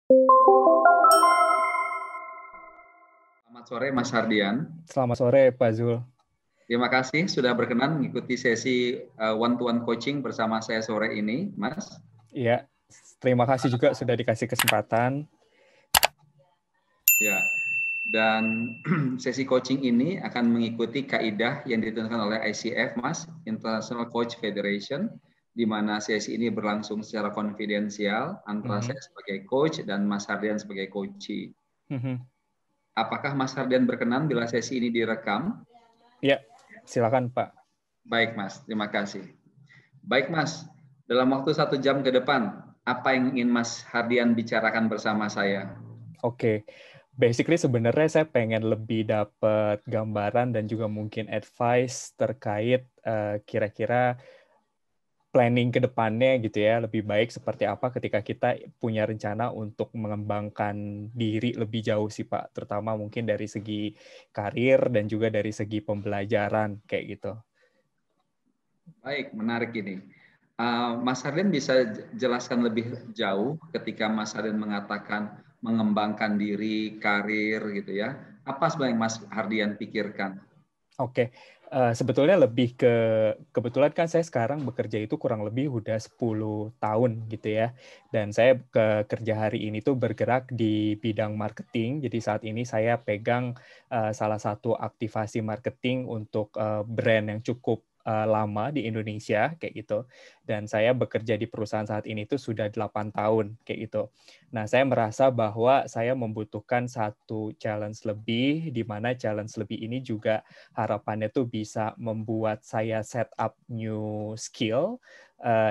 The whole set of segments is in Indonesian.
Selamat sore Mas Hardian. Selamat sore Pak Zul. Terima kasih sudah berkenan mengikuti sesi one-to-one coaching bersama saya sore ini, Mas. Iya, terima kasih juga sudah dikasih kesempatan. Ya, dan sesi coaching ini akan mengikuti kaidah yang ditentukan oleh ICF, Mas, International Coach Federation, di mana sesi ini berlangsung secara konfidensial antara saya sebagai coach dan Mas Hardian sebagai coachee. Apakah Mas Hardian berkenan bila sesi ini direkam? Iya, silakan Pak. Baik Mas, terima kasih. Baik Mas, dalam waktu 1 jam ke depan, apa yang ingin Mas Hardian bicarakan bersama saya? Oke, basically sebenarnya saya pengen lebih dapat gambaran dan juga mungkin advice terkait kira-kira planning ke depannya gitu ya, lebih baik seperti apa ketika kita punya rencana untuk mengembangkan diri lebih jauh sih Pak, terutama mungkin dari segi karir dan juga dari segi pembelajaran kayak gitu. Baik, menarik ini. Mas Hardian bisa jelaskan lebih jauh ketika Mas Hardian mengatakan mengembangkan diri, karir gitu ya. Apa sebenarnya Mas Hardian pikirkan? Oke, sebetulnya lebih ke kebetulan kan saya sekarang bekerja itu kurang lebih udah 10 tahun gitu ya. Dan saya kerja hari ini tuh bergerak di bidang marketing. Jadi saat ini saya pegang salah satu aktivasi marketing untuk brand yang cukup lama di Indonesia kayak gitu. Dan saya bekerja di perusahaan saat ini tuh sudah 8 tahun kayak gitu. Nah, saya merasa bahwa saya membutuhkan satu challenge lebih, di mana challenge lebih ini juga harapannya tuh bisa membuat saya set up new skill,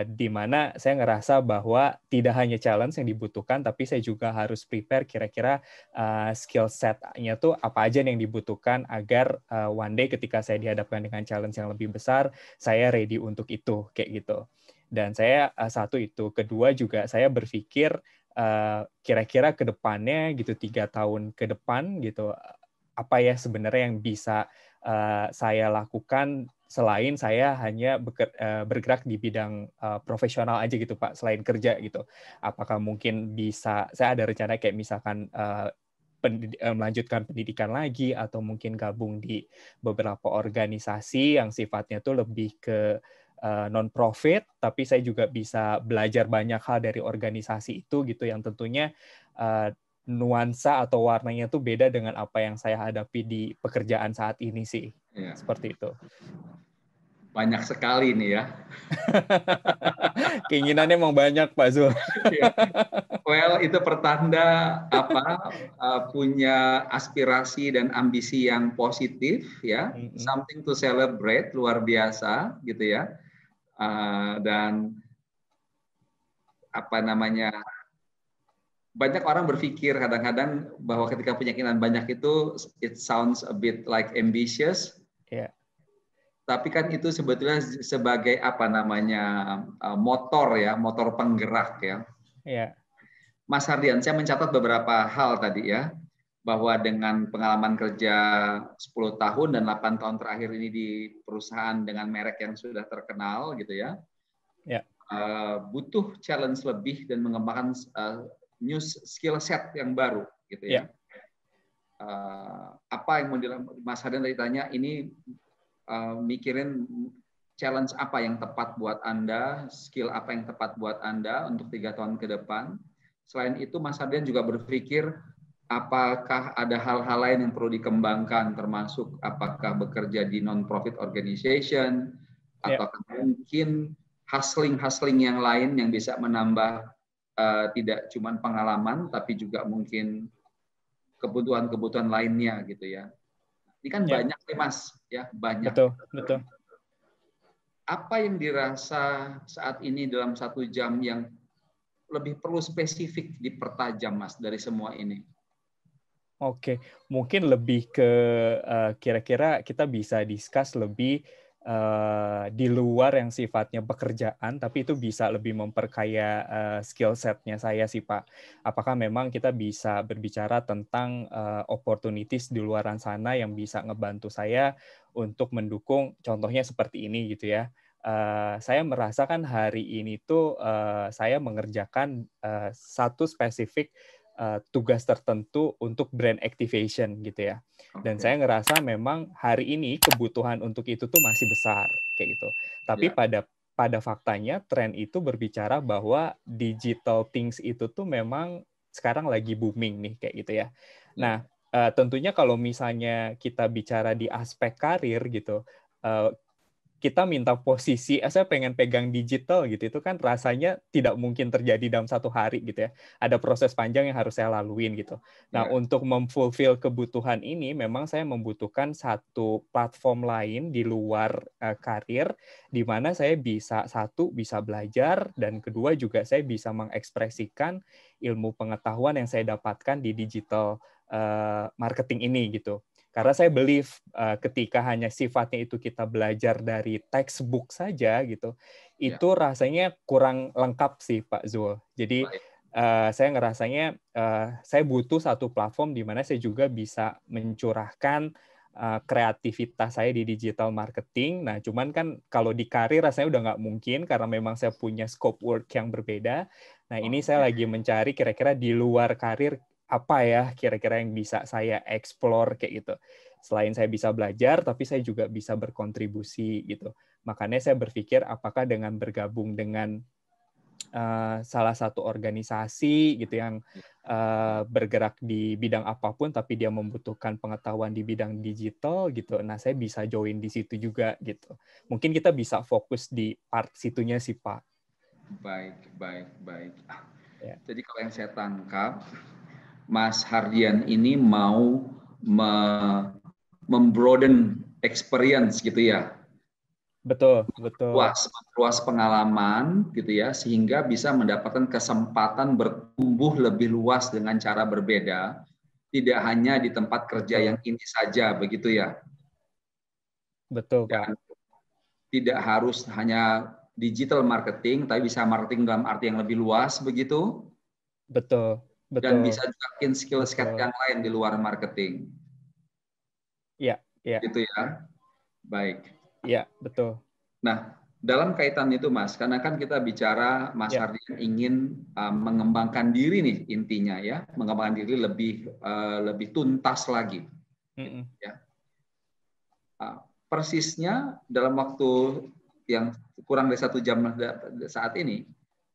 di mana saya ngerasa bahwa tidak hanya challenge yang dibutuhkan, tapi saya juga harus prepare kira-kira skill set-nya tuh apa aja yang dibutuhkan agar one day ketika saya dihadapkan dengan challenge yang lebih besar, saya ready untuk itu, kayak gitu. Dan saya satu itu, kedua juga saya berpikir kira-kira ke depannya gitu 3 tahun ke depan gitu apa ya sebenarnya yang bisa saya lakukan selain saya hanya bergerak di bidang profesional aja gitu Pak, selain kerja gitu. Apakah mungkin bisa, saya ada rencana kayak misalkan melanjutkan pendidikan lagi atau mungkin gabung di beberapa organisasi yang sifatnya tuh lebih ke non-profit, tapi saya juga bisa belajar banyak hal dari organisasi itu gitu yang tentunya nuansa atau warnanya tuh beda dengan apa yang saya hadapi di pekerjaan saat ini sih. Ya, Seperti itu. banyak sekali nih ya. Keinginannya emang banyak, Pak Zul. Well, itu pertanda punya aspirasi dan ambisi yang positif ya, something to celebrate, luar biasa gitu ya. Dan apa namanya, banyak orang berpikir kadang-kadang bahwa ketika punya keinginan banyak itu it sounds a bit like ambitious. Yeah. Tapi kan itu sebetulnya sebagai apa namanya motor ya, motor penggerak ya. Yeah. Mas Hardian, saya mencatat beberapa hal tadi ya, bahwa dengan pengalaman kerja 10 tahun dan 8 tahun terakhir ini di perusahaan dengan merek yang sudah terkenal gitu ya, Yeah. Butuh challenge lebih dan mengembangkan new skill set yang baru gitu ya. Yeah. Apa yang mau Mas Hardian tadi tanya, ini mikirin challenge apa yang tepat buat Anda, skill apa yang tepat buat Anda untuk 3 tahun ke depan. Selain itu, Mas Hardian juga berpikir apakah ada hal-hal lain yang perlu dikembangkan, termasuk apakah bekerja di non-profit organization, atau mungkin hustling yang lain yang bisa menambah tidak cuma pengalaman, tapi juga mungkin kebutuhan-kebutuhan lainnya gitu ya. Ini kan banyak nih Mas, ya banyak. Betul. Apa yang dirasa saat ini dalam 1 jam yang lebih perlu spesifik dipertajam Mas dari semua ini? Oke, mungkin lebih ke kira-kira kita bisa discuss lebih di luar yang sifatnya pekerjaan, tapi itu bisa lebih memperkaya skill set-nya saya sih Pak. Apakah memang kita bisa berbicara tentang opportunities di luaran sana yang bisa ngebantu saya untuk mendukung, contohnya seperti ini gitu ya. Saya merasakan hari ini tuh saya mengerjakan satu spesifik tugas tertentu untuk brand activation gitu ya. Dan saya ngerasa memang hari ini kebutuhan untuk itu tuh masih besar kayak gitu. Tapi pada faktanya tren itu berbicara bahwa digital things itu tuh memang sekarang lagi booming nih kayak gitu ya. Nah, tentunya kalau misalnya kita bicara di aspek karir gitu, kita minta posisi, saya pengen pegang digital gitu, itu kan rasanya tidak mungkin terjadi dalam satu hari gitu ya. Ada proses panjang yang harus saya laluin gitu. Nah, untuk memfulfill kebutuhan ini, memang saya membutuhkan satu platform lain di luar karir, di mana saya bisa, satu, bisa belajar, dan kedua juga saya bisa mengekspresikan ilmu pengetahuan yang saya dapatkan di digital marketing ini gitu. Karena saya believe ketika hanya sifatnya itu kita belajar dari textbook saja gitu, itu rasanya kurang lengkap sih Pak Zul. Jadi saya ngerasanya saya butuh satu platform di mana saya juga bisa mencurahkan kreativitas saya di digital marketing. Nah, cuman kan kalau di karir rasanya udah nggak mungkin karena memang saya punya scope work yang berbeda. Nah, ini saya lagi mencari kira-kira di luar karir apa ya kira-kira yang bisa saya explore kayak gitu. Selain saya bisa belajar, tapi saya juga bisa berkontribusi gitu. Makanya saya berpikir apakah dengan bergabung dengan salah satu organisasi gitu yang bergerak di bidang apapun, tapi dia membutuhkan pengetahuan di bidang digital gitu. Nah, saya bisa join di situ juga gitu. Mungkin kita bisa fokus di part situnya sih, Pak. Baik. Ya. Jadi kalau yang saya tangkap, Mas Hardian ini mau membroaden experience gitu ya. Betul. Luas pengalaman gitu ya, sehingga bisa mendapatkan kesempatan bertumbuh lebih luas dengan cara berbeda, tidak hanya di tempat kerja yang ini saja, begitu ya. Betul, Pak. Dan tidak harus hanya digital marketing, tapi bisa marketing dalam arti yang lebih luas, begitu. Betul. Dan bisa juga skill yang lain di luar marketing. Iya. Gitu ya. Baik. Iya, betul. Nah, dalam kaitan itu, Mas, karena kan kita bicara Mas Hardian ingin mengembangkan diri nih intinya ya, mengembangkan diri lebih tuntas lagi. Ya. Persisnya dalam waktu yang kurang dari 1 jam saat ini,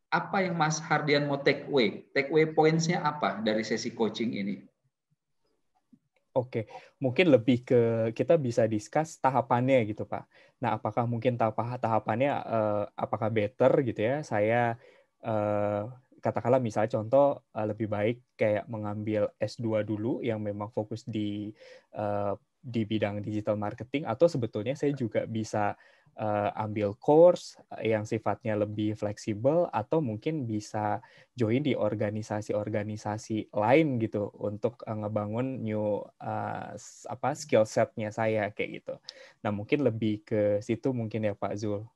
apa yang Mas Hardian mau take away points-nya apa dari sesi coaching ini? Oke, mungkin lebih ke kita bisa discuss tahapannya gitu, Pak. Nah, apakah mungkin tahapannya apakah better gitu ya? Saya katakanlah misalnya contoh lebih baik kayak mengambil S2 dulu yang memang fokus di bidang digital marketing, atau sebetulnya saya juga bisa ambil course yang sifatnya lebih fleksibel, atau mungkin bisa join di organisasi-organisasi lain gitu untuk ngebangun new skill set-nya saya kayak gitu. Nah, mungkin lebih ke situ mungkin ya Pak Zul.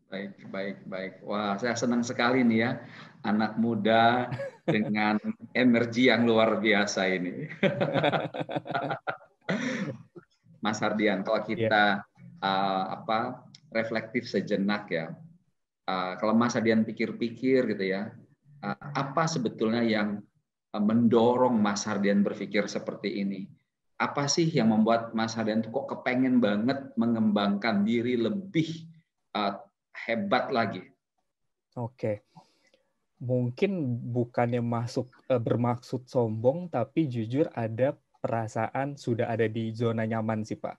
Baik. Wah, saya senang sekali nih ya, anak muda dengan energi yang luar biasa ini. Mas Hardian, kalau kita reflektif sejenak ya, kalau Mas Hardian pikir-pikir gitu ya, apa sebetulnya yang mendorong Mas Hardian berpikir seperti ini? Apa sih yang membuat Mas Hardian kok kepengen banget mengembangkan diri lebih hebat lagi? Oke. Mungkin bukannya bermaksud sombong, tapi jujur ada perasaan sudah ada di zona nyaman sih Pak.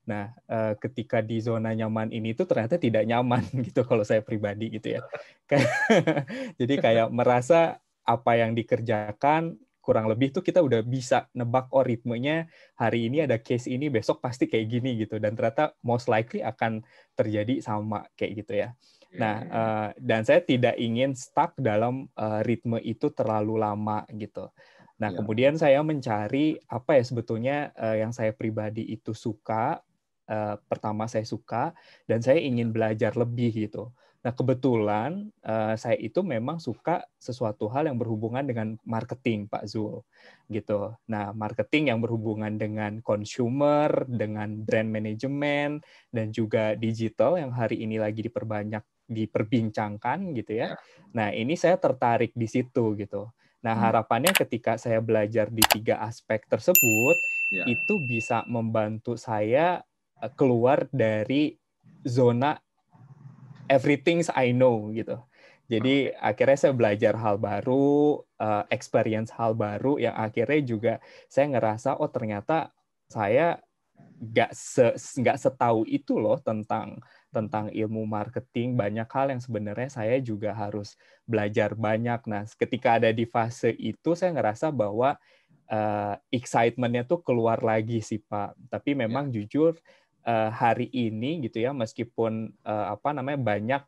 Nah, ketika di zona nyaman ini tuh ternyata tidak nyaman gitu kalau saya pribadi gitu ya. Jadi kayak merasa apa yang dikerjakan kurang lebih tuh kita udah bisa nebak, oh ritmenya hari ini ada case ini, besok pasti kayak gini gitu. Dan ternyata most likely akan terjadi sama kayak gitu ya. Nah, dan saya tidak ingin stuck dalam ritme itu terlalu lama gitu. Nah, kemudian saya mencari apa ya sebetulnya yang saya pribadi itu suka. Pertama saya suka dan saya ingin belajar lebih gitu. Nah, kebetulan saya itu memang suka sesuatu hal yang berhubungan dengan marketing, Pak Zul. Gitu. Nah, marketing yang berhubungan dengan consumer, dengan brand management, dan juga digital yang hari ini lagi diperbincangkan gitu ya. Nah, ini saya tertarik di situ gitu. Nah, harapannya ketika saya belajar di 3 aspek tersebut, Ya. itu bisa membantu saya keluar dari zona everything I know gitu. Jadi akhirnya saya belajar hal baru, experience hal baru yang akhirnya juga saya ngerasa oh ternyata saya nggak setahu itu loh tentang ilmu marketing. Banyak hal yang sebenarnya saya juga harus belajar banyak. Nah, ketika ada di fase itu saya ngerasa bahwa excitement-nya tuh keluar lagi sih Pak. Tapi memang jujur hari ini gitu ya, meskipun banyak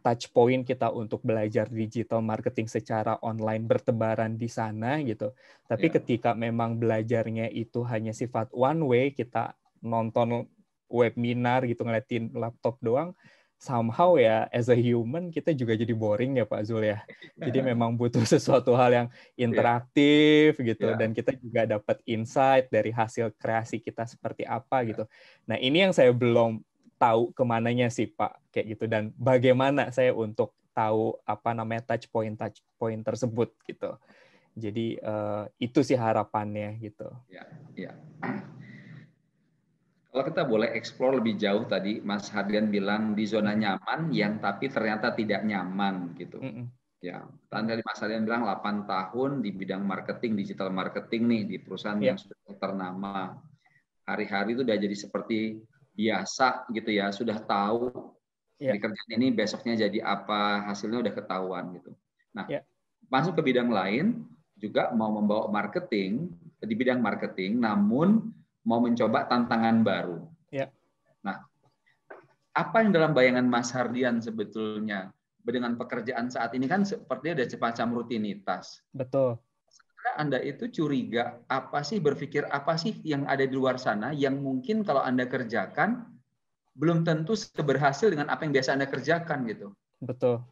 touch point kita untuk belajar digital marketing secara online bertebaran di sana gitu. Tapi ketika memang belajarnya itu hanya sifat one way, kita nonton webinar gitu ngeliatin laptop doang, somehow ya as a human kita juga jadi boring ya Pak Zul ya. Jadi memang butuh sesuatu hal yang interaktif gitu, dan kita juga dapat insight dari hasil kreasi kita seperti apa gitu. Nah, ini yang saya belum tahu kemananya sih Pak, kayak gitu, dan bagaimana saya untuk tahu touch point tersebut gitu. Jadi itu sih harapannya gitu. Ya. Kalau kita boleh explore lebih jauh tadi, Mas Hardian bilang di zona nyaman yang tapi ternyata tidak nyaman gitu. Ya, tadi Mas Hardian bilang 8 tahun di bidang marketing, digital marketing nih di perusahaan yang sudah ternama. Hari-hari itu udah jadi seperti biasa gitu ya, sudah tahu di kerjaan ini besoknya jadi apa, hasilnya udah ketahuan gitu. Nah, masuk ke bidang lain juga mau membawa marketing di bidang marketing, namun mau mencoba tantangan baru. Nah, apa yang dalam bayangan Mas Hardian sebetulnya dengan pekerjaan saat ini kan sepertinya ada semacam rutinitas. Betul. Sebenarnya Anda itu curiga berpikir apa sih yang ada di luar sana yang mungkin kalau Anda kerjakan belum tentu seberhasil dengan apa yang biasa Anda kerjakan gitu. Betul.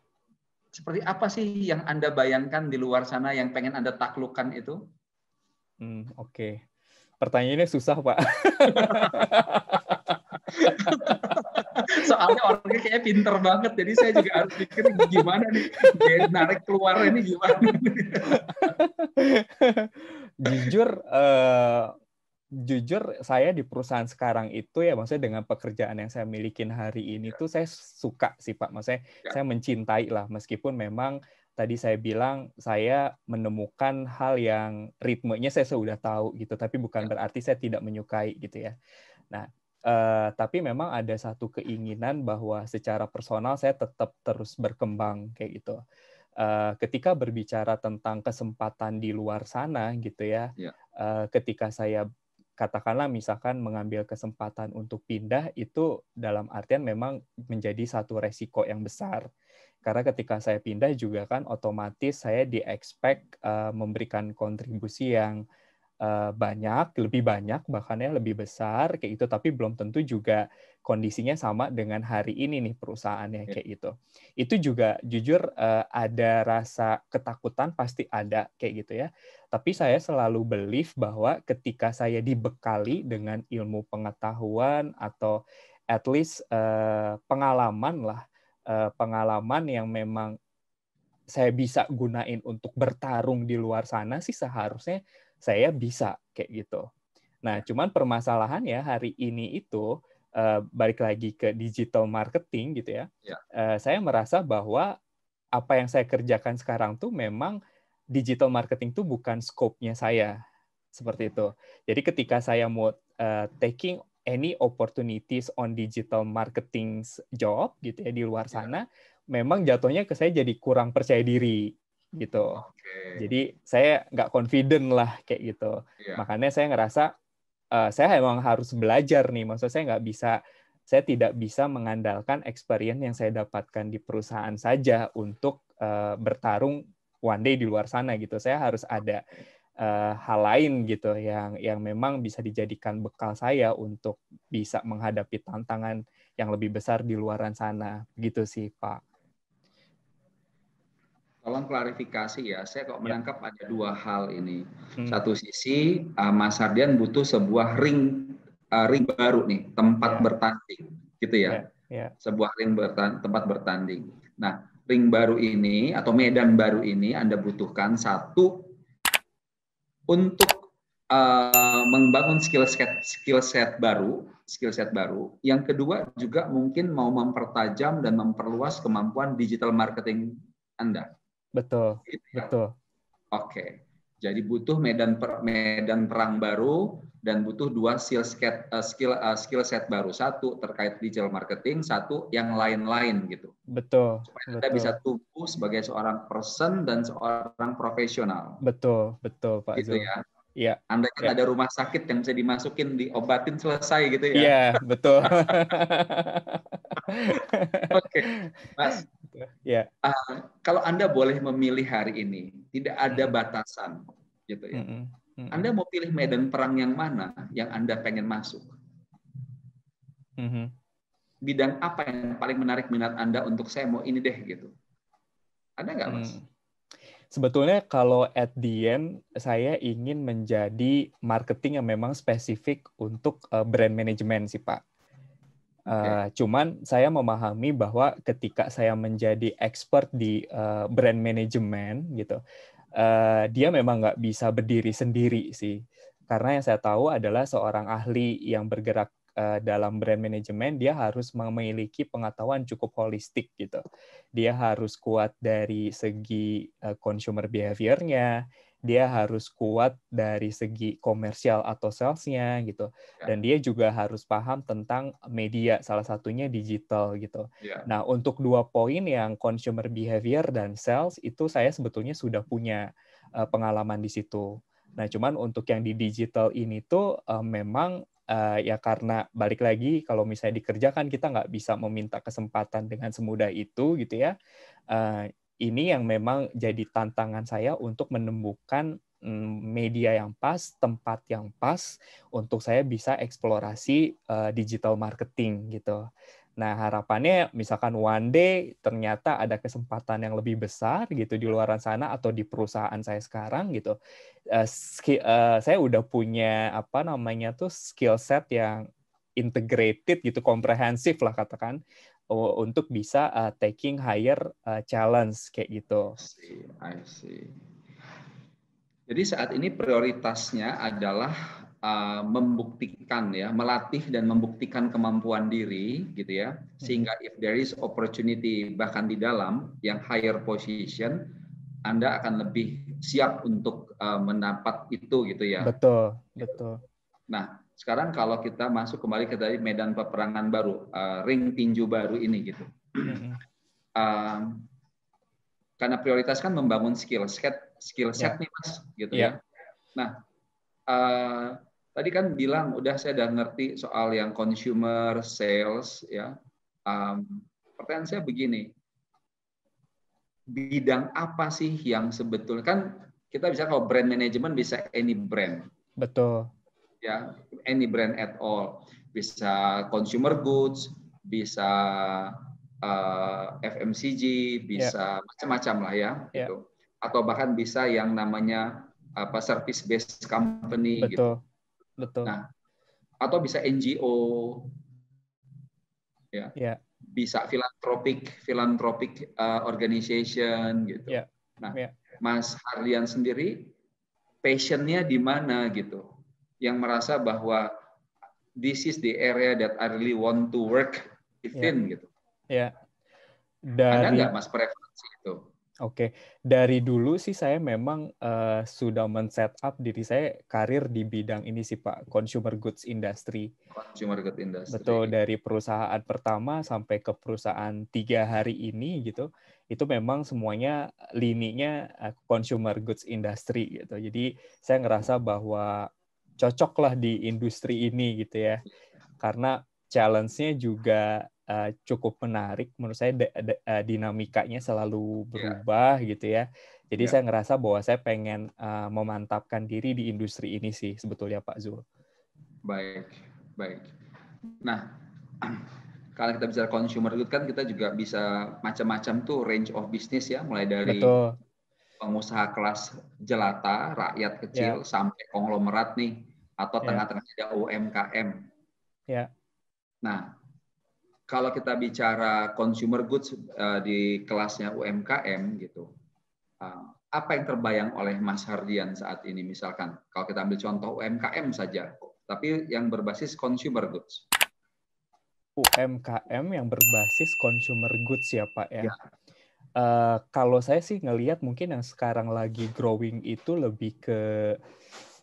Seperti apa sih yang Anda bayangkan di luar sana yang pengen Anda taklukkan itu? Oke. Pertanyaannya susah, Pak. Soalnya orangnya kayaknya pinter banget, jadi saya juga harus pikir gimana nih, narik keluar ini gimana. Jujur saya di perusahaan sekarang itu ya, maksudnya dengan pekerjaan yang saya milikin hari ini tuh saya suka sih Pak, maksudnya saya mencintai lah, meskipun memang tadi saya bilang saya menemukan hal yang ritmenya saya sudah tahu gitu, tapi bukan berarti saya tidak menyukai gitu ya. Nah, tapi memang ada satu keinginan bahwa secara personal saya tetap terus berkembang kayak gitu. Ketika berbicara tentang kesempatan di luar sana gitu ya, ketika saya katakanlah misalkan mengambil kesempatan untuk pindah, itu dalam artian memang menjadi satu resiko yang besar. Karena ketika saya pindah juga kan otomatis saya di-expect memberikan kontribusi yang lebih banyak, bahkan ya lebih besar kayak gitu, tapi belum tentu juga kondisinya sama dengan hari ini nih perusahaannya kayak gitu. Itu juga jujur ada rasa ketakutan, pasti ada kayak gitu ya. Tapi saya selalu believe bahwa ketika saya dibekali dengan ilmu pengetahuan atau at least pengalaman yang memang saya bisa gunain untuk bertarung di luar sana sih, seharusnya saya bisa kayak gitu. Nah, cuman permasalahannya hari ini itu balik lagi ke digital marketing gitu ya. Saya merasa bahwa apa yang saya kerjakan sekarang tuh memang digital marketing tuh bukan scope-nya saya. Seperti itu. Jadi ketika saya mau taking any opportunities on digital marketing job gitu ya di luar sana, memang jatuhnya ke saya jadi kurang percaya diri gitu. Jadi saya nggak confident lah kayak gitu. Makanya saya ngerasa saya emang harus belajar nih. Maksud saya tidak bisa mengandalkan experience yang saya dapatkan di perusahaan saja untuk bertarung one day di luar sana gitu. Saya harus ada hal lain gitu yang memang bisa dijadikan bekal saya untuk bisa menghadapi tantangan yang lebih besar di luaran sana. Gitu sih, Pak. Tolong klarifikasi ya, saya kok menangkap ada dua hal ini. Satu sisi Mas Hardian butuh sebuah ring baru nih, tempat bertanding, gitu ya. Sebuah tempat bertanding. Nah, ring baru ini atau medan baru ini Anda butuhkan satu untuk membangun skill set baru. Yang kedua juga mungkin mau mempertajam dan memperluas kemampuan digital marketing Anda. Betul, Gitu ya? betul. Oke. Jadi butuh medan perang baru dan butuh dua skill set baru. Satu terkait digital marketing, satu yang lain-lain gitu. Betul, Supaya Anda bisa betul. tumbuh sebagai seorang person dan seorang profesional. Betul, betul Pak Gitu Zul. ya. Iya. Anda kan Ya. ada rumah sakit yang bisa dimasukin, diobatin, selesai gitu ya. Iya, betul. Oke, Mas. Ya. Kalau Anda boleh memilih hari ini, tidak ada batasan, gitu ya. Anda mau pilih medan perang yang mana yang Anda pengen masuk? Bidang apa yang paling menarik minat Anda untuk saya mau ini deh gitu? Ada nggak, Mas? Sebetulnya kalau at the end saya ingin menjadi marketing yang memang spesifik untuk brand management sih Pak. Cuman saya memahami bahwa ketika saya menjadi expert di brand management gitu, dia memang nggak bisa berdiri sendiri sih. Karena yang saya tahu adalah seorang ahli yang bergerak dalam brand management, dia harus memiliki pengetahuan cukup holistik gitu. Dia harus kuat dari segi consumer behavior-nya, dia harus kuat dari segi komersial atau sales-nya gitu. Dan dia juga harus paham tentang media, salah satunya digital gitu. Nah, untuk 2 poin yang consumer behavior dan sales itu saya sebetulnya sudah punya pengalaman di situ. Nah, cuman untuk yang di digital ini tuh memang ya karena balik lagi kalau misalnya dikerjakan kita nggak bisa meminta kesempatan dengan semudah itu gitu ya. Ini yang memang jadi tantangan saya untuk menemukan media yang pas, tempat yang pas untuk saya bisa eksplorasi digital marketing gitu. Nah, harapannya misalkan one day ternyata ada kesempatan yang lebih besar gitu di luar sana atau di perusahaan saya sekarang gitu. Saya udah punya apa namanya tuh skill set yang integrated gitu, komprehensif lah katakan untuk bisa taking higher challenge kayak gitu. I see. Jadi saat ini prioritasnya adalah membuktikan ya, melatih dan membuktikan kemampuan diri gitu ya, sehingga if there is opportunity bahkan di dalam yang higher position, Anda akan lebih siap untuk mendapat itu gitu ya. Betul, betul. Nah, sekarang kalau kita masuk kembali ke dari medan peperangan baru, ring tinju baru ini gitu. Karena prioritas kan membangun skill set nih Mas gitu ya. Nah, tadi kan bilang udah saya udah ngerti soal yang consumer sales ya. Pertanyaan saya begini, bidang apa sih yang sebetulnya kan kita bisa kalau brand management bisa any brand. Betul. Ya, any brand at all. Bisa consumer goods, bisa FMCG, bisa macam-macam lah ya, gitu. Atau bahkan bisa yang namanya apa service based company gitu. Betul. Nah, atau bisa NGO, ya, bisa philanthropic organization gitu. Nah, Mas Harlian sendiri passionnya di mana gitu? Yang merasa bahwa this is the area that I really want to work within gitu. Ada nggak Mas preferensi itu? Oke, dari dulu sih saya memang sudah men-set up diri saya karir di bidang ini sih Pak, consumer goods industry. Consumer goods industry. Betul, dari perusahaan pertama sampai ke perusahaan 3 hari ini gitu, itu memang semuanya lininya consumer goods industry gitu. Jadi saya ngerasa bahwa cocoklah di industri ini gitu ya, karena challenge-nya juga cukup menarik menurut saya, dinamikanya selalu berubah gitu ya. Jadi saya ngerasa bahwa saya pengen memantapkan diri di industri ini sih sebetulnya Pak Zul. Baik. Nah, kalau kita bicara consumer good kan kita juga bisa macam-macam tuh range of business ya, mulai dari pengusaha kelas jelata, rakyat kecil sampai konglomerat nih, atau tengah-tengah ada UMKM. Nah, kalau kita bicara consumer goods di kelasnya UMKM gitu, apa yang terbayang oleh Mas Hardian saat ini? Misalkan kalau kita ambil contoh UMKM saja, tapi yang berbasis consumer goods. UMKM yang berbasis consumer goods ya Pak ya. Ya. Kalau saya sih ngelihat mungkin yang sekarang lagi growing itu lebih ke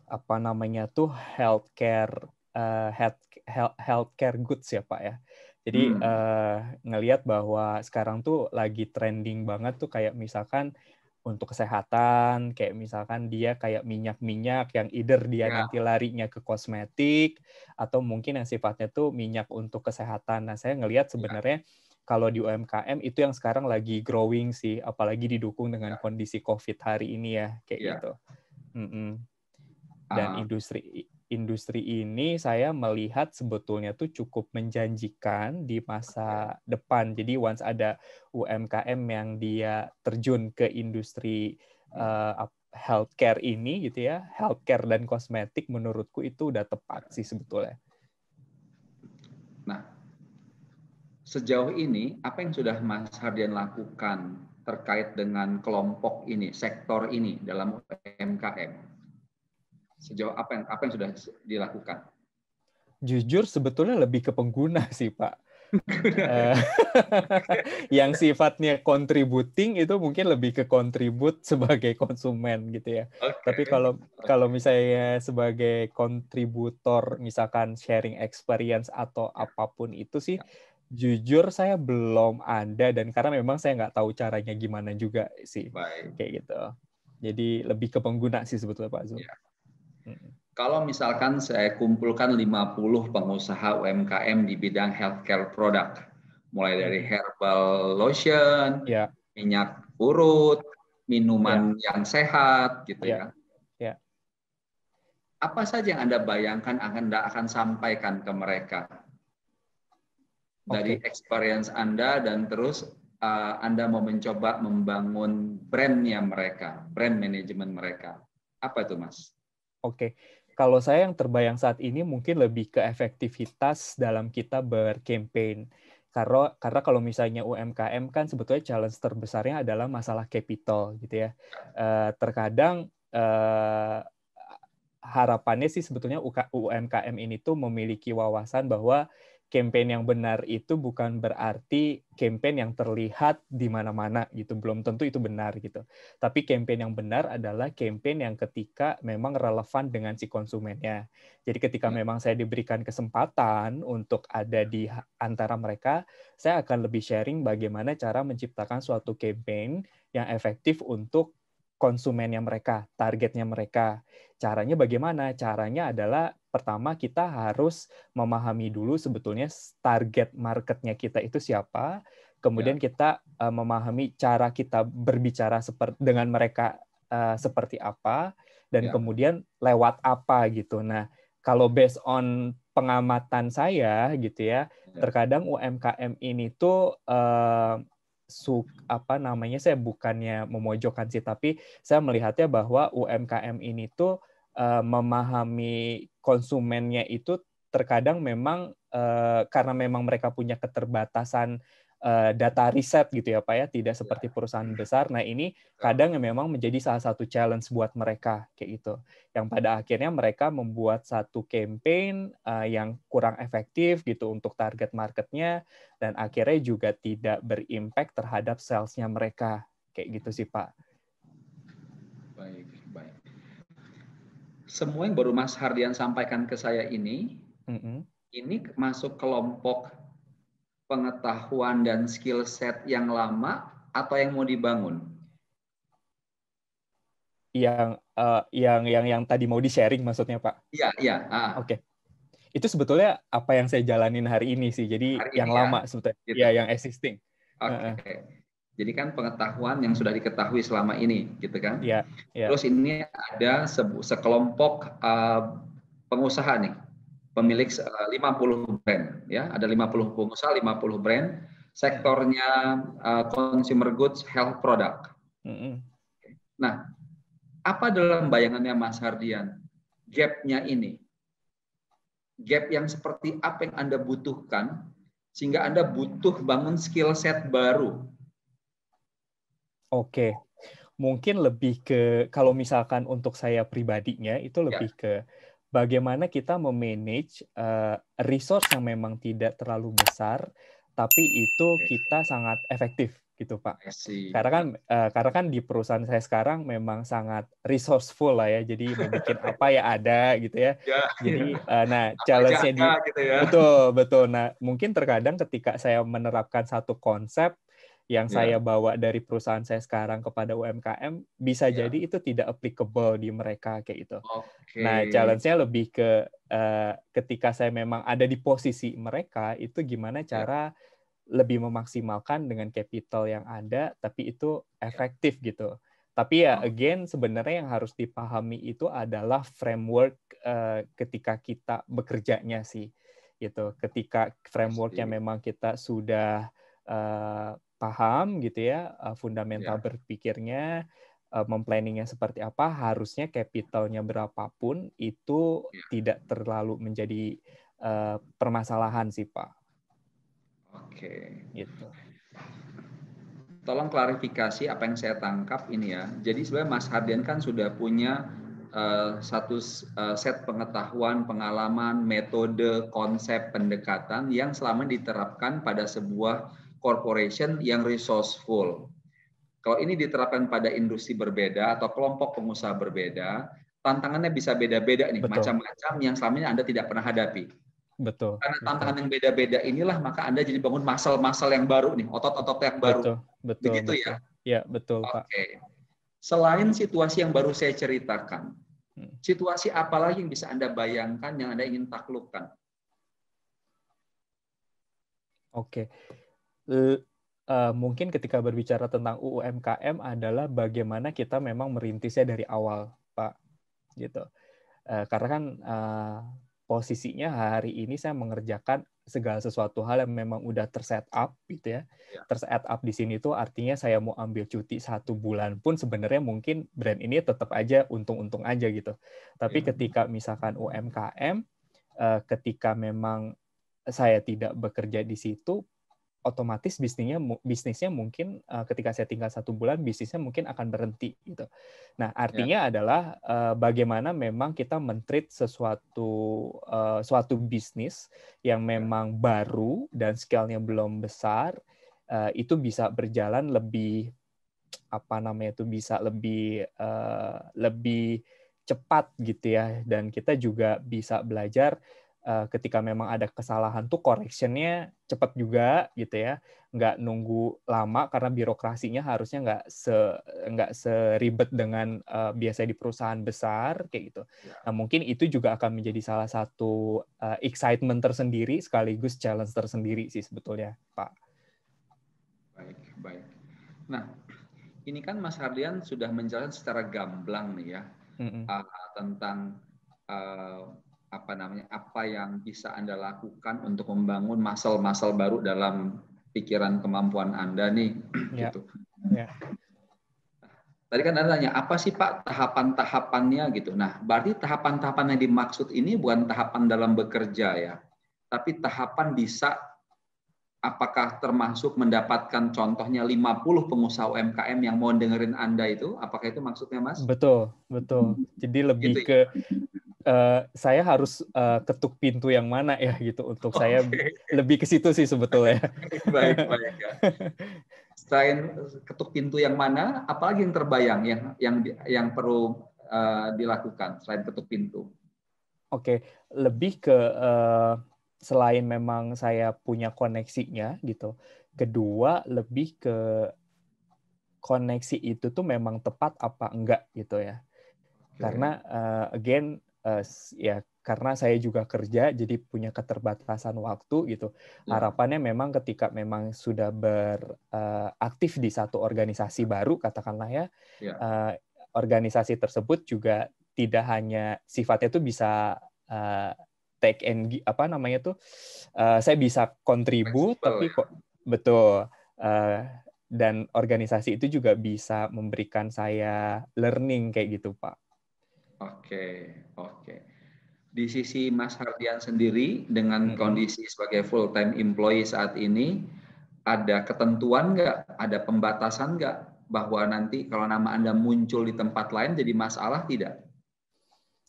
apa namanya tuh healthcare goods ya Pak ya. Jadi ngelihat bahwa sekarang tuh lagi trending banget tuh kayak misalkan untuk kesehatan, kayak misalkan dia kayak minyak-minyak yang either dia nanti larinya ke kosmetik atau mungkin yang sifatnya tuh minyak untuk kesehatan. Nah, saya ngelihat sebenarnya kalau di UMKM itu yang sekarang lagi growing sih, apalagi didukung dengan kondisi COVID hari ini ya, kayak gitu. Dan industri ini saya melihat sebetulnya tuh cukup menjanjikan di masa depan. Jadi once ada UMKM yang dia terjun ke industri healthcare ini gitu ya, healthcare dan kosmetik menurutku itu udah tepat sih sebetulnya. Nah, sejauh ini apa yang sudah Mas Hardian lakukan terkait dengan kelompok ini, sektor ini dalam UMKM? Sejauh apa yang sudah dilakukan? Jujur sebetulnya lebih ke pengguna sih Pak. Yang sifatnya contributing itu mungkin lebih ke kontribut sebagai konsumen gitu ya. Tapi kalau misalnya sebagai kontributor misalkan sharing experience atau apapun itu sih jujur saya belum ada, dan karena memang saya nggak tahu caranya gimana juga sih. Kayak gitu. Jadi lebih ke pengguna sih sebetulnya Pak Zul. Kalau misalkan saya kumpulkan 50 pengusaha UMKM di bidang healthcare product, mulai dari herbal lotion, minyak urut, minuman yang sehat, gitu ya. Apa saja yang Anda bayangkan Anda akan sampaikan ke mereka dari experience Anda, dan terus Anda mau mencoba membangun brand-nya mereka, brand management mereka. Apa itu, Mas? Kalau saya yang terbayang saat ini mungkin lebih ke efektivitas dalam kita berkampanye. Karena kalau misalnya UMKM kan sebetulnya challenge terbesarnya adalah masalah capital gitu ya. Terkadang harapannya sih sebetulnya UMKM ini tuh memiliki wawasan bahwa campaign yang benar itu bukan berarti campaign yang terlihat di mana-mana gitu, belum tentu itu benar gitu. Tapi campaign yang benar adalah campaign yang ketika memang relevan dengan si konsumennya. Jadi ketika memang saya diberikan kesempatan untuk ada di antara mereka, saya akan lebih sharing bagaimana cara menciptakan suatu campaign yang efektif untuk konsumennya mereka, targetnya mereka. Caranya bagaimana? Caranya adalah pertama kita harus memahami dulu sebetulnya target marketnya kita itu siapa, kemudian kita memahami cara kita berbicara dengan mereka seperti apa, dan kemudian lewat apa gitu. Nah, kalau based on pengamatan saya gitu ya, terkadang UMKM ini tuh saya bukannya memojokkan sih, tapi saya melihatnya bahwa UMKM ini tuh memahami konsumennya itu terkadang memang karena memang mereka punya keterbatasan data riset gitu ya Pak ya, tidak seperti perusahaan besar. Nah ini kadang memang menjadi salah satu challenge buat mereka kayak gitu. Yang pada akhirnya mereka membuat satu campaign yang kurang efektif gitu untuk target marketnya, dan akhirnya juga tidak berimpact terhadap sales-nya mereka kayak gitu sih Pak. Baik. Semua yang baru Mas Hardian sampaikan ke saya ini masuk kelompok pengetahuan dan skill set yang lama atau yang mau dibangun? Yang tadi mau di-sharing maksudnya Pak? Iya. Oke. Itu sebetulnya apa yang saya jalanin hari ini sih. Jadi yang lama sebetulnya. Gitu. Ya, yang existing. Jadi kan pengetahuan yang sudah diketahui selama ini, gitu kan? Iya. Terus ini ada sekelompok pengusaha nih, pemilik 50 brand, ya. Ada 50 pengusaha, 50 brand. Sektornya consumer goods, health product. Nah, apa dalam bayangannya Mas Hardian gap-nya ini? Gap yang seperti apa yang Anda butuhkan sehingga Anda butuh bangun skill set baru. Oke, mungkin lebih ke, kalau misalkan untuk saya pribadinya, itu Ya, lebih ke bagaimana kita memanage resource yang memang tidak terlalu besar, tapi itu kita sangat efektif gitu, Pak. I see. Karena kan di perusahaan saya sekarang memang sangat resourceful lah ya, jadi mau bikin apa ya ada gitu ya. Ya, Jadi, nah apa aja challenge-nya ada gitu ya. betul betul. Nah mungkin terkadang ketika saya menerapkan satu konsep yang Ya, saya bawa dari perusahaan saya sekarang kepada UMKM, bisa ya. jadi itu tidak applicable di mereka kayak gitu. Oke. Nah, challenge-nya lebih ke ketika saya memang ada di posisi mereka, itu gimana Ya, cara lebih memaksimalkan dengan capital yang ada, tapi itu ya. efektif gitu. Tapi ya, Oh, again, sebenarnya yang harus dipahami itu adalah framework ketika kita bekerjanya sih. Gitu. Ketika I framework yang see. memang kita sudah paham gitu ya, fundamental Ya, berpikirnya, memplanningnya seperti apa, harusnya capitalnya berapapun itu ya. tidak terlalu menjadi permasalahan sih Pak. Oke. Gitu. Tolong klarifikasi apa yang saya tangkap ini ya. Jadi sebenarnya Mas Hardian kan sudah punya satu set pengetahuan, pengalaman, metode, konsep, pendekatan yang selama diterapkan pada sebuah corporation yang resourceful. Kalau ini diterapkan pada industri berbeda atau kelompok pengusaha berbeda, tantangannya bisa beda-beda nih, Betul, macam-macam yang selama ini Anda tidak pernah hadapi. betul, Karena betul, tantangan yang beda-beda inilah maka Anda jadi bangun muscle-muscle yang baru nih, otot-otot yang baru. betul, betul, Begitu betul. ya? Ya, betul, Pak. Oke. Selain situasi yang baru saya ceritakan, Hmm. situasi apa lagi yang bisa Anda bayangkan yang Anda ingin taklukkan? Oke. Mungkin ketika berbicara tentang UUMKM adalah bagaimana kita memang merintisnya dari awal, Pak. Gitu. Karena kan posisinya hari ini saya mengerjakan segala sesuatu hal yang memang udah terset up gitu ya. Ya. Terset up di sini tuh artinya saya mau ambil cuti 1 bulan pun sebenarnya mungkin brand ini tetap aja untung-untung aja gitu. Tapi Ya. ketika misalkan UMKM, ketika memang saya tidak bekerja di situ, otomatis bisnisnya mungkin ketika saya tinggal 1 bulan bisnisnya mungkin akan berhenti gitu. Nah Ya. artinya adalah bagaimana memang kita men-treat suatu bisnis yang Ya. memang baru dan scale-nya belum besar, itu bisa berjalan lebih apa namanya itu bisa lebih cepat gitu ya, dan kita juga bisa belajar ketika memang ada kesalahan tuh correction-nya cepat juga gitu ya, nggak nunggu lama karena birokrasinya harusnya nggak seribet dengan biasanya di perusahaan besar kayak gitu. Ya. Nah mungkin itu juga akan menjadi salah satu excitement tersendiri sekaligus challenge tersendiri sih sebetulnya Pak. Baik, baik. Nah, ini kan Mas Hardian sudah menjelaskan secara gamblang nih ya, Mm-mm. tentang apa namanya, apa yang bisa Anda lakukan untuk membangun muscle-muscle baru dalam pikiran kemampuan Anda nih, Ya, gitu. ya. Tadi kan Anda tanya, apa sih Pak tahapan-tahapannya gitu. Nah, berarti tahapan-tahapan yang dimaksud ini bukan tahapan dalam bekerja ya, tapi tahapan bisa apakah termasuk mendapatkan contohnya 50 pengusaha UMKM yang mau dengerin Anda itu? Apakah itu maksudnya, Mas? Betul, betul. Jadi lebih Gitu ya? ke saya harus ketuk pintu yang mana ya gitu untuk saya Oke, lebih ke situ sih sebetulnya. baik, baik ya. Selain ketuk pintu yang mana, apalagi yang terbayang yang perlu dilakukan selain ketuk pintu? Oke, lebih ke selain memang saya punya koneksinya gitu. Kedua, lebih ke koneksi itu tuh memang tepat apa enggak gitu ya. Oke. Karena again ya karena saya juga kerja jadi punya keterbatasan waktu gitu. Ya, Harapannya memang ketika memang sudah beraktif di satu organisasi baru katakanlah ya, ya. organisasi tersebut juga tidak hanya sifatnya itu bisa take and apa namanya tuh saya bisa kontribut Fleksibel tapi ya. kok betul dan organisasi itu juga bisa memberikan saya learning kayak gitu Pak. Oke, oke. Di sisi Mas Hardian sendiri, dengan kondisi sebagai full-time employee saat ini, ada ketentuan nggak, ada pembatasan nggak, bahwa nanti kalau nama Anda muncul di tempat lain jadi masalah tidak?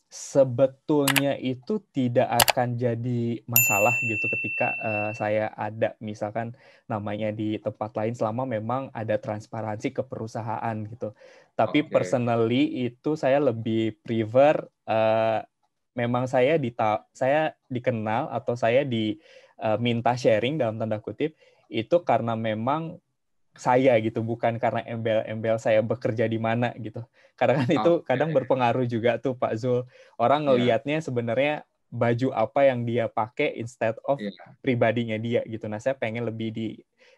Sebetulnya itu tidak akan jadi masalah gitu ketika saya ada misalkan namanya di tempat lain selama memang ada transparansi ke perusahaan gitu. Tapi personally itu saya lebih prefer memang saya dikenal atau saya diminta sharing dalam tanda kutip itu karena memang saya gitu, bukan karena embel-embel saya bekerja di mana gitu. Karena kan itu kadang berpengaruh juga tuh Pak Zul. Orang ngelihatnya sebenarnya baju apa yang dia pakai instead of pribadinya dia gitu. Nah, saya pengen lebih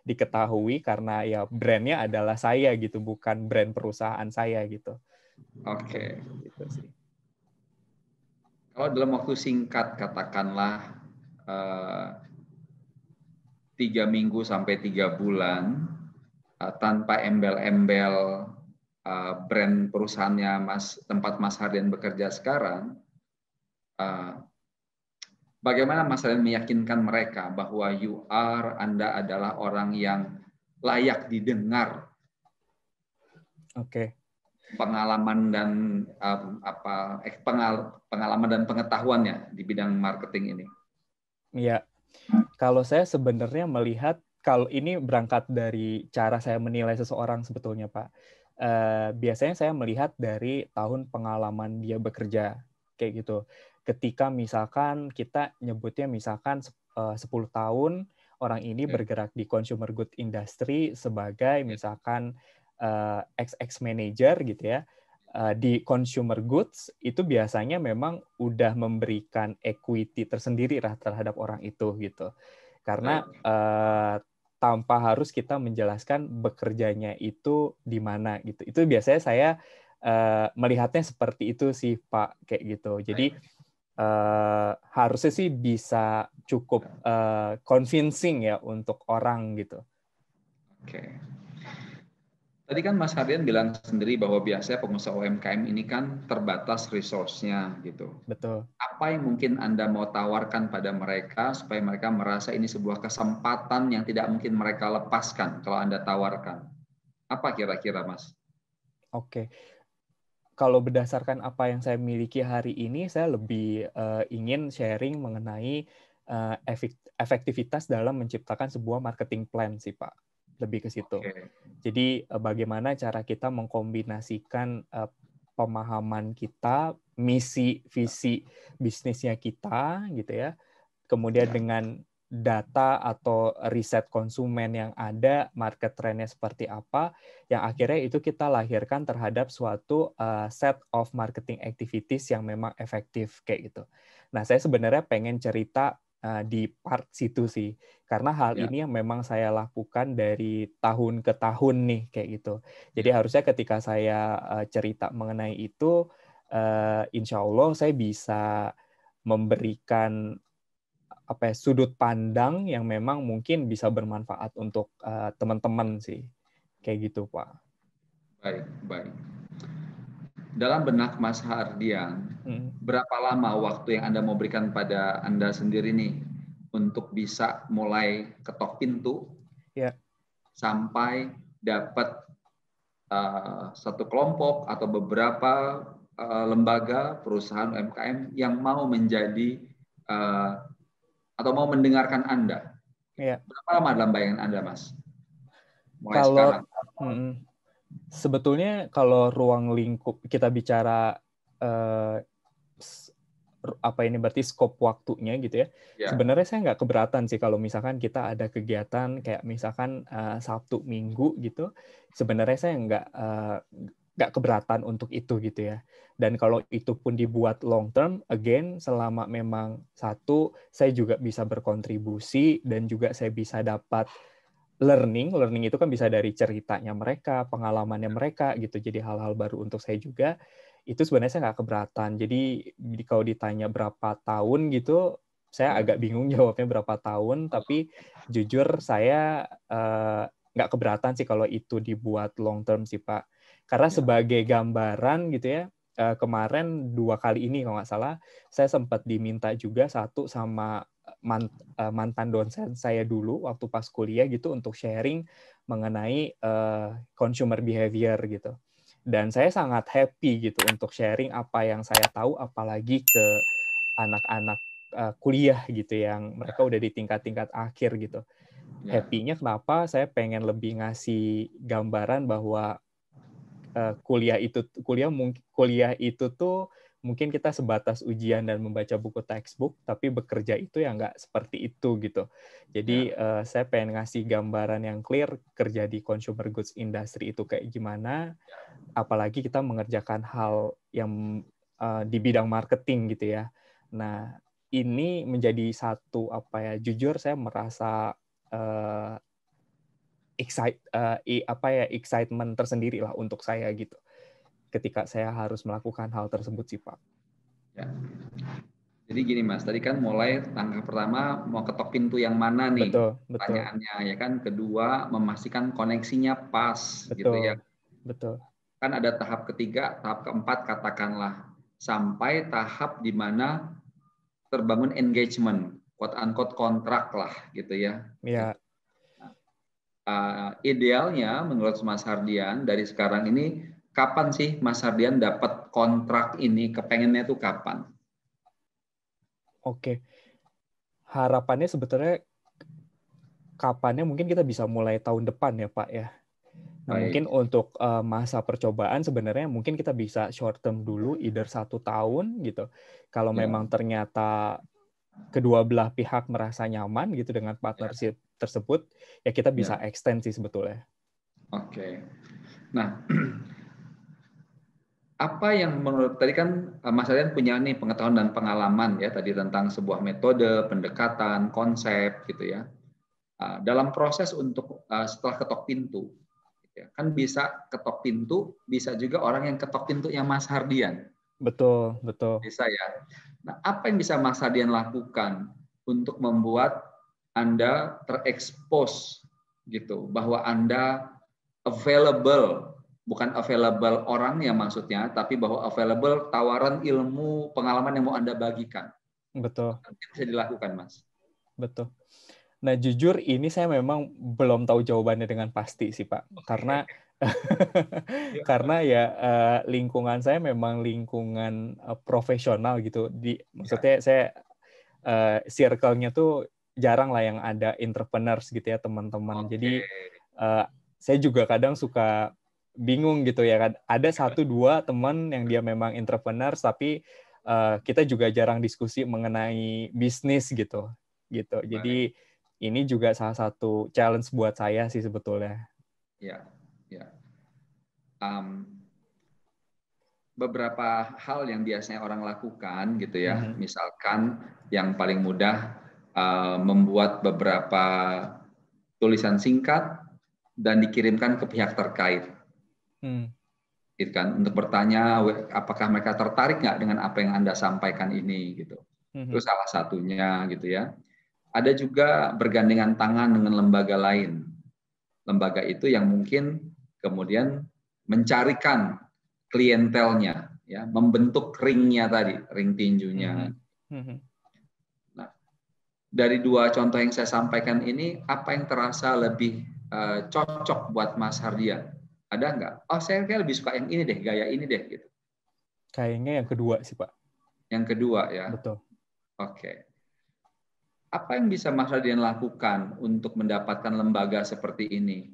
diketahui karena ya brandnya adalah saya gitu, bukan brand perusahaan saya gitu. Oke. Gitu sih. Kalau dalam waktu singkat, katakanlah 3 minggu sampai 3 bulan, tanpa embel-embel brand perusahaannya tempat Mas Hardian bekerja sekarang, bagaimana Mas Hardian meyakinkan mereka bahwa Anda adalah orang yang layak didengar? Oke. Pengalaman dan pengalaman dan pengetahuannya di bidang marketing ini. Iya. Kalau saya sebenarnya melihat, kalau ini berangkat dari cara saya menilai seseorang sebetulnya, Pak. Biasanya saya melihat dari tahun pengalaman dia bekerja, kayak gitu. Ketika misalkan kita nyebutnya misalkan 10 tahun, orang ini bergerak di consumer good industry sebagai misalkan XX manager gitu ya. Di consumer goods itu biasanya memang udah memberikan equity tersendiri lah terhadap orang itu gitu. Karena tanpa harus kita menjelaskan bekerjanya itu di mana gitu. Itu biasanya saya melihatnya seperti itu sih Pak, kayak gitu. Jadi harusnya sih bisa cukup convincing ya untuk orang gitu. Oke. Tadi kan Mas Hardian bilang sendiri bahwa biasanya pengusaha UMKM ini kan terbatas resource-nya gitu. Betul. Apa yang mungkin Anda mau tawarkan pada mereka supaya mereka merasa ini sebuah kesempatan yang tidak mungkin mereka lepaskan kalau Anda tawarkan? Apa kira-kira, Mas? Oke. Kalau berdasarkan apa yang saya miliki hari ini, saya lebih ingin sharing mengenai efektivitas dalam menciptakan sebuah marketing plan sih Pak. Lebih ke situ. Jadi bagaimana cara kita mengkombinasikan pemahaman kita, misi, visi bisnisnya kita gitu ya. Kemudian dengan data atau riset konsumen yang ada, market trend-nya seperti apa, yang akhirnya itu kita lahirkan terhadap suatu set of marketing activities yang memang efektif kayak gitu. Nah, saya sebenarnya pengen cerita di part situ sih, karena hal ini yang memang saya lakukan dari tahun ke tahun nih kayak gitu. Jadi harusnya ketika saya cerita mengenai itu, insya Allah saya bisa memberikan sudut pandang yang memang mungkin bisa bermanfaat untuk teman-teman sih. Kayak gitu, Pak. Baik. Dalam benak Mas Hardian, berapa lama waktu yang Anda mau berikan pada Anda sendiri nih untuk bisa mulai ketok pintu sampai dapat satu kelompok atau beberapa lembaga perusahaan UMKM yang mau menjadi atau mau mendengarkan Anda? Berapa lama dalam bayangan Anda, Mas? Mulai sekarang. Sebetulnya kalau ruang lingkup kita bicara berarti skop waktunya gitu ya. Sebenarnya saya nggak keberatan sih kalau misalkan kita ada kegiatan kayak misalkan Sabtu Minggu gitu. Sebenarnya saya nggak keberatan untuk itu gitu ya. Dan kalau itu pun dibuat long term, again selama memang saya juga bisa berkontribusi dan juga saya bisa dapat learning itu kan bisa dari ceritanya mereka, pengalamannya mereka gitu. Jadi hal-hal baru untuk saya juga. Itu sebenarnya saya nggak keberatan. Jadi kalau ditanya berapa tahun gitu, saya agak bingung jawabnya berapa tahun. Tapi jujur saya nggak keberatan sih kalau itu dibuat long term sih Pak. Karena sebagai gambaran gitu ya, kemarin 2 kali ini kalau nggak salah, saya sempat diminta juga satu sama mantan dosen saya dulu waktu pas kuliah gitu untuk sharing mengenai consumer behavior gitu. Dan saya sangat happy gitu untuk sharing apa yang saya tahu, apalagi ke anak-anak kuliah gitu yang mereka udah di tingkat-tingkat akhir gitu. Ya. Happy-nya kenapa? Saya pengen lebih ngasih gambaran bahwa kuliah itu tuh mungkin kita sebatas ujian dan membaca buku textbook, tapi bekerja itu ya nggak seperti itu gitu. Jadi saya pengen ngasih gambaran yang clear kerja di consumer goods industry itu kayak gimana, apalagi kita mengerjakan hal yang di bidang marketing gitu ya. Nah, ini menjadi satu jujur saya merasa excitement tersendiri lah untuk saya gitu ketika saya harus melakukan hal tersebut sih Pak. Ya. Jadi gini Mas, tadi kan mulai langkah pertama mau ketok pintu yang mana nih Betul. pertanyaannya ya kan. Kedua memastikan koneksinya pas gitu ya. Betul. Kan ada tahap ketiga, tahap keempat katakanlah sampai tahap di mana terbangun engagement, quote unquote kontrak lah gitu ya. Ya. Idealnya menurut Mas Hardian dari sekarang ini kapan sih Mas Hardian dapat kontrak ini? Kepengennya tuh kapan? Oke. Harapannya sebetulnya kapannya mungkin kita bisa mulai tahun depan ya Pak ya. Nah, mungkin untuk masa percobaan sebenarnya mungkin kita bisa short term dulu, either 1 tahun gitu. Kalau memang ternyata kedua belah pihak merasa nyaman gitu dengan partnership tersebut, ya kita bisa extend sih sebetulnya. Oke. Nah, apa yang menurut tadi kan Mas Aryan punya nih pengetahuan dan pengalaman ya tadi tentang sebuah metode, pendekatan, konsep gitu ya. Dalam proses untuk setelah ketok pintu, kan bisa ketok pintu, bisa juga orang yang ketok pintu yang Mas Hardian. Betul. Bisa ya. Nah, apa yang bisa Mas Hardian lakukan untuk membuat Anda terekspos gitu, bahwa Anda available, bukan available orangnya maksudnya, tapi bahwa available tawaran ilmu, pengalaman yang mau Anda bagikan. Betul. Apa yang bisa dilakukan, Mas? Betul. Nah, jujur ini saya memang belum tahu jawabannya dengan pasti sih, Pak. Karena ya lingkungan saya memang lingkungan profesional gitu. Maksudnya saya circle-nya tuh jarang lah yang ada entrepreneurs gitu ya, teman-teman. Jadi saya juga kadang suka bingung gitu ya kan. Ada 1-2 teman yang dia memang entrepreneurs, tapi kita juga jarang diskusi mengenai bisnis gitu. Jadi ini juga salah satu challenge buat saya sih sebetulnya. Ya. Beberapa hal yang biasanya orang lakukan gitu ya. Misalkan yang paling mudah membuat beberapa tulisan singkat dan dikirimkan ke pihak terkait. Gitu kan, untuk bertanya apakah mereka tertarik nggak dengan apa yang Anda sampaikan ini gitu. Itu salah satunya gitu ya. Ada juga bergandengan tangan dengan lembaga lain. Lembaga itu yang mungkin kemudian mencarikan klientelnya, ya, membentuk ringnya tadi, ring tinjunya. Nah, dari 2 contoh yang saya sampaikan ini, apa yang terasa lebih cocok buat Mas Hardian? Ada nggak? Oh, saya kayak lebih suka yang ini deh, gaya ini deh, gitu. Kayaknya yang kedua sih, Pak. Yang kedua ya. Betul. Oke. Apa yang bisa Mas Hardian lakukan untuk mendapatkan lembaga seperti ini?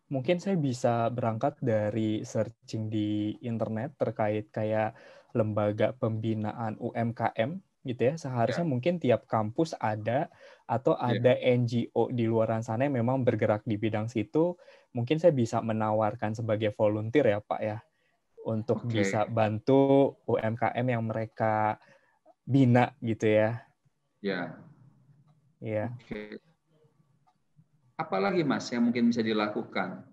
Mungkin saya bisa berangkat dari searching di internet terkait kayak lembaga pembinaan UMKM gitu ya. Seharusnya mungkin tiap kampus ada atau ada NGO di luar sana yang memang bergerak di bidang situ. Mungkin saya bisa menawarkan sebagai volunteer ya Pak ya, untuk bisa bantu UMKM yang mereka bina gitu ya. Ya. Iya. Oke. Apalagi Mas yang mungkin bisa dilakukan?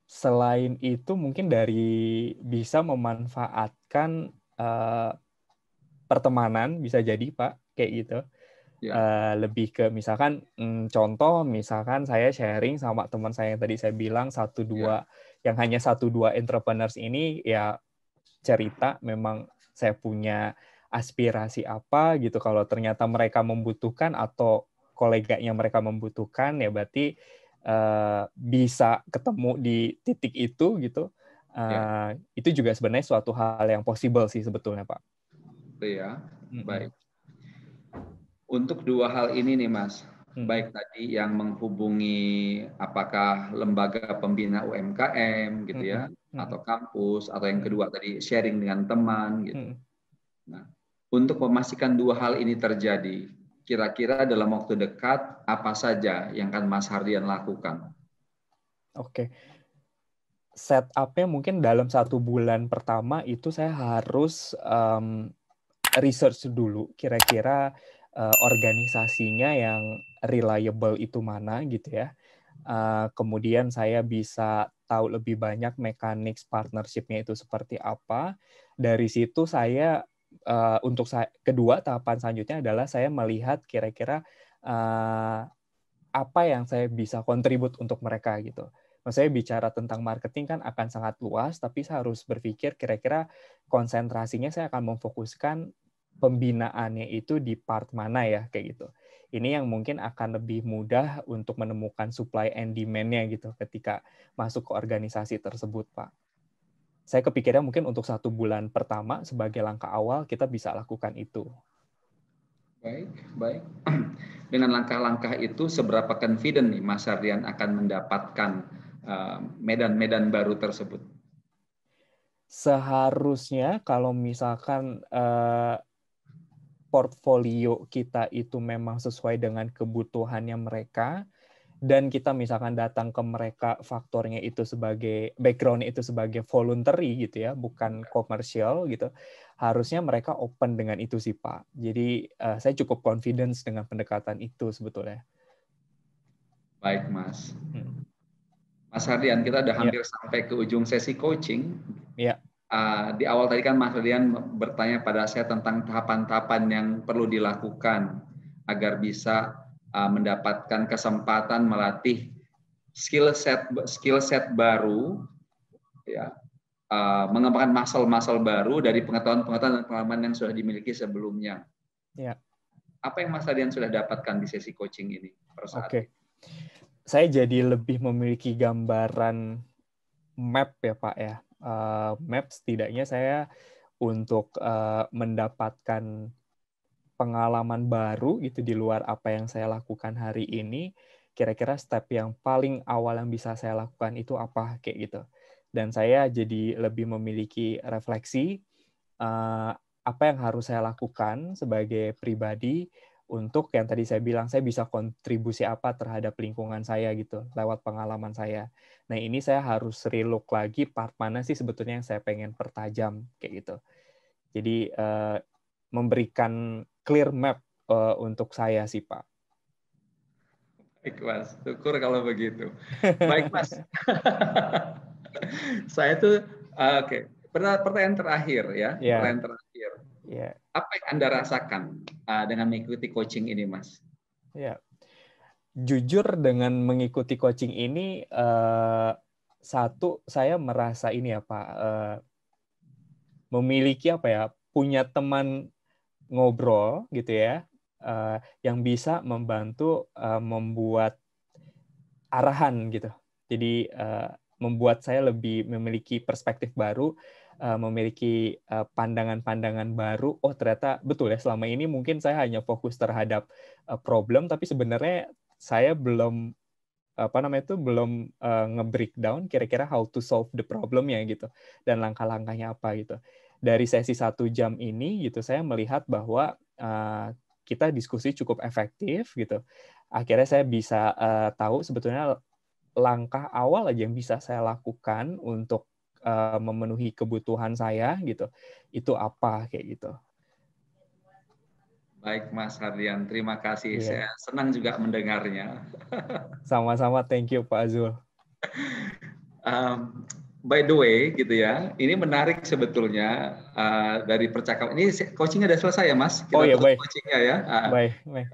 Selain itu mungkin dari bisa memanfaatkan pertemanan bisa jadi Pak kayak gitu. Ya. Lebih ke misalkan contoh, misalkan saya sharing sama teman saya yang tadi saya bilang yang hanya 1-2 entrepreneurs ini ya cerita memang saya punya aspirasi apa gitu. Kalau ternyata mereka membutuhkan atau koleganya mereka membutuhkan, ya berarti bisa ketemu di titik itu gitu. Itu juga sebenarnya suatu hal yang possible sih sebetulnya, Pak. Ya, baik. Untuk 2 hal ini nih, Mas. Baik tadi yang menghubungi apakah lembaga pembina UMKM gitu ya, atau kampus, atau yang kedua tadi sharing dengan teman gitu. Nah, untuk memastikan 2 hal ini terjadi, kira-kira dalam waktu dekat apa saja yang akan Mas Hardian lakukan? Oke. Setup-nya mungkin dalam 1 bulan pertama itu saya harus research dulu kira-kira organisasinya yang reliable itu mana gitu ya. Kemudian saya bisa tahu lebih banyak mekanik partnership-nya itu seperti apa. Dari situ saya kedua tahapan selanjutnya adalah saya melihat kira-kira apa yang saya bisa kontribut untuk mereka gitu. Maksudnya bicara tentang marketing kan akan sangat luas, tapi saya harus berpikir kira-kira konsentrasinya saya akan memfokuskan pembinaannya itu di part mana ya, kayak gitu. Ini yang mungkin akan lebih mudah untuk menemukan supply and demand-nya gitu ketika masuk ke organisasi tersebut, Pak. Saya kepikirnya mungkin untuk 1 bulan pertama sebagai langkah awal kita bisa lakukan itu. Baik. Dengan langkah-langkah itu seberapa confident nih Mas Hardian akan mendapatkan medan-medan baru tersebut? Seharusnya kalau misalkan portfolio kita itu memang sesuai dengan kebutuhannya mereka, dan kita misalkan datang ke mereka faktornya itu sebagai background itu sebagai voluntary gitu ya, bukan komersial gitu, harusnya mereka open dengan itu sih Pak. Jadi saya cukup confidence dengan pendekatan itu sebetulnya. Baik Mas. Mas Hardian, kita udah hampir Ya. sampai ke ujung sesi coaching. Ya. Di awal tadi kan Mas Hardian bertanya pada saya tentang tahapan-tahapan yang perlu dilakukan agar bisa mendapatkan kesempatan melatih skill set baru, ya, mengembangkan muscle baru dari pengetahuan-pengetahuan dan pengalaman yang sudah dimiliki sebelumnya. Ya. Apa yang Mas Hardian sudah dapatkan di sesi coaching ini per saat ini? Saya jadi lebih memiliki gambaran map ya Pak ya. Map setidaknya saya untuk mendapatkan pengalaman baru gitu di luar apa yang saya lakukan hari ini, kira-kira step yang paling awal yang bisa saya lakukan itu apa kayak gitu. Dan saya jadi lebih memiliki refleksi apa yang harus saya lakukan sebagai pribadi untuk yang tadi saya bilang saya bisa kontribusi apa terhadap lingkungan saya gitu lewat pengalaman saya. Nah ini saya harus relook lagi part mana sih sebetulnya yang saya pengen pertajam kayak gitu. Jadi memberikan clear map untuk saya sih Pak. Baik Mas, syukur kalau begitu. Baik Mas. Saya tuh oke. Pertanyaan terakhir ya. Pertanyaan terakhir. Apa yang Anda rasakan dengan mengikuti coaching ini, Mas? Ya, jujur dengan mengikuti coaching ini, satu saya merasa ini ya Pak, memiliki apa ya, punya teman ngobrol gitu ya, yang bisa membantu membuat arahan gitu. Jadi membuat saya lebih memiliki perspektif baru, memiliki pandangan-pandangan baru. Oh ternyata betul ya selama ini mungkin saya hanya fokus terhadap problem, tapi sebenarnya saya belum belum nge-breakdown kira-kira how to solve the problem-nya gitu dan langkah-langkahnya apa gitu. Dari sesi 1 jam ini gitu saya melihat bahwa kita diskusi cukup efektif gitu. Akhirnya saya bisa tahu sebetulnya langkah awal aja yang bisa saya lakukan untuk memenuhi kebutuhan saya gitu. Itu apa kayak gitu. Baik Mas Hardian, terima kasih. Yeah. Saya senang juga mendengarnya. Sama-sama, thank you Pak Azul. by the way, gitu ya, ini menarik sebetulnya dari percakapan ini. Coachingnya udah selesai ya, Mas? Kita Oh ya, tutup baik. coachingnya ya. Baik, baik.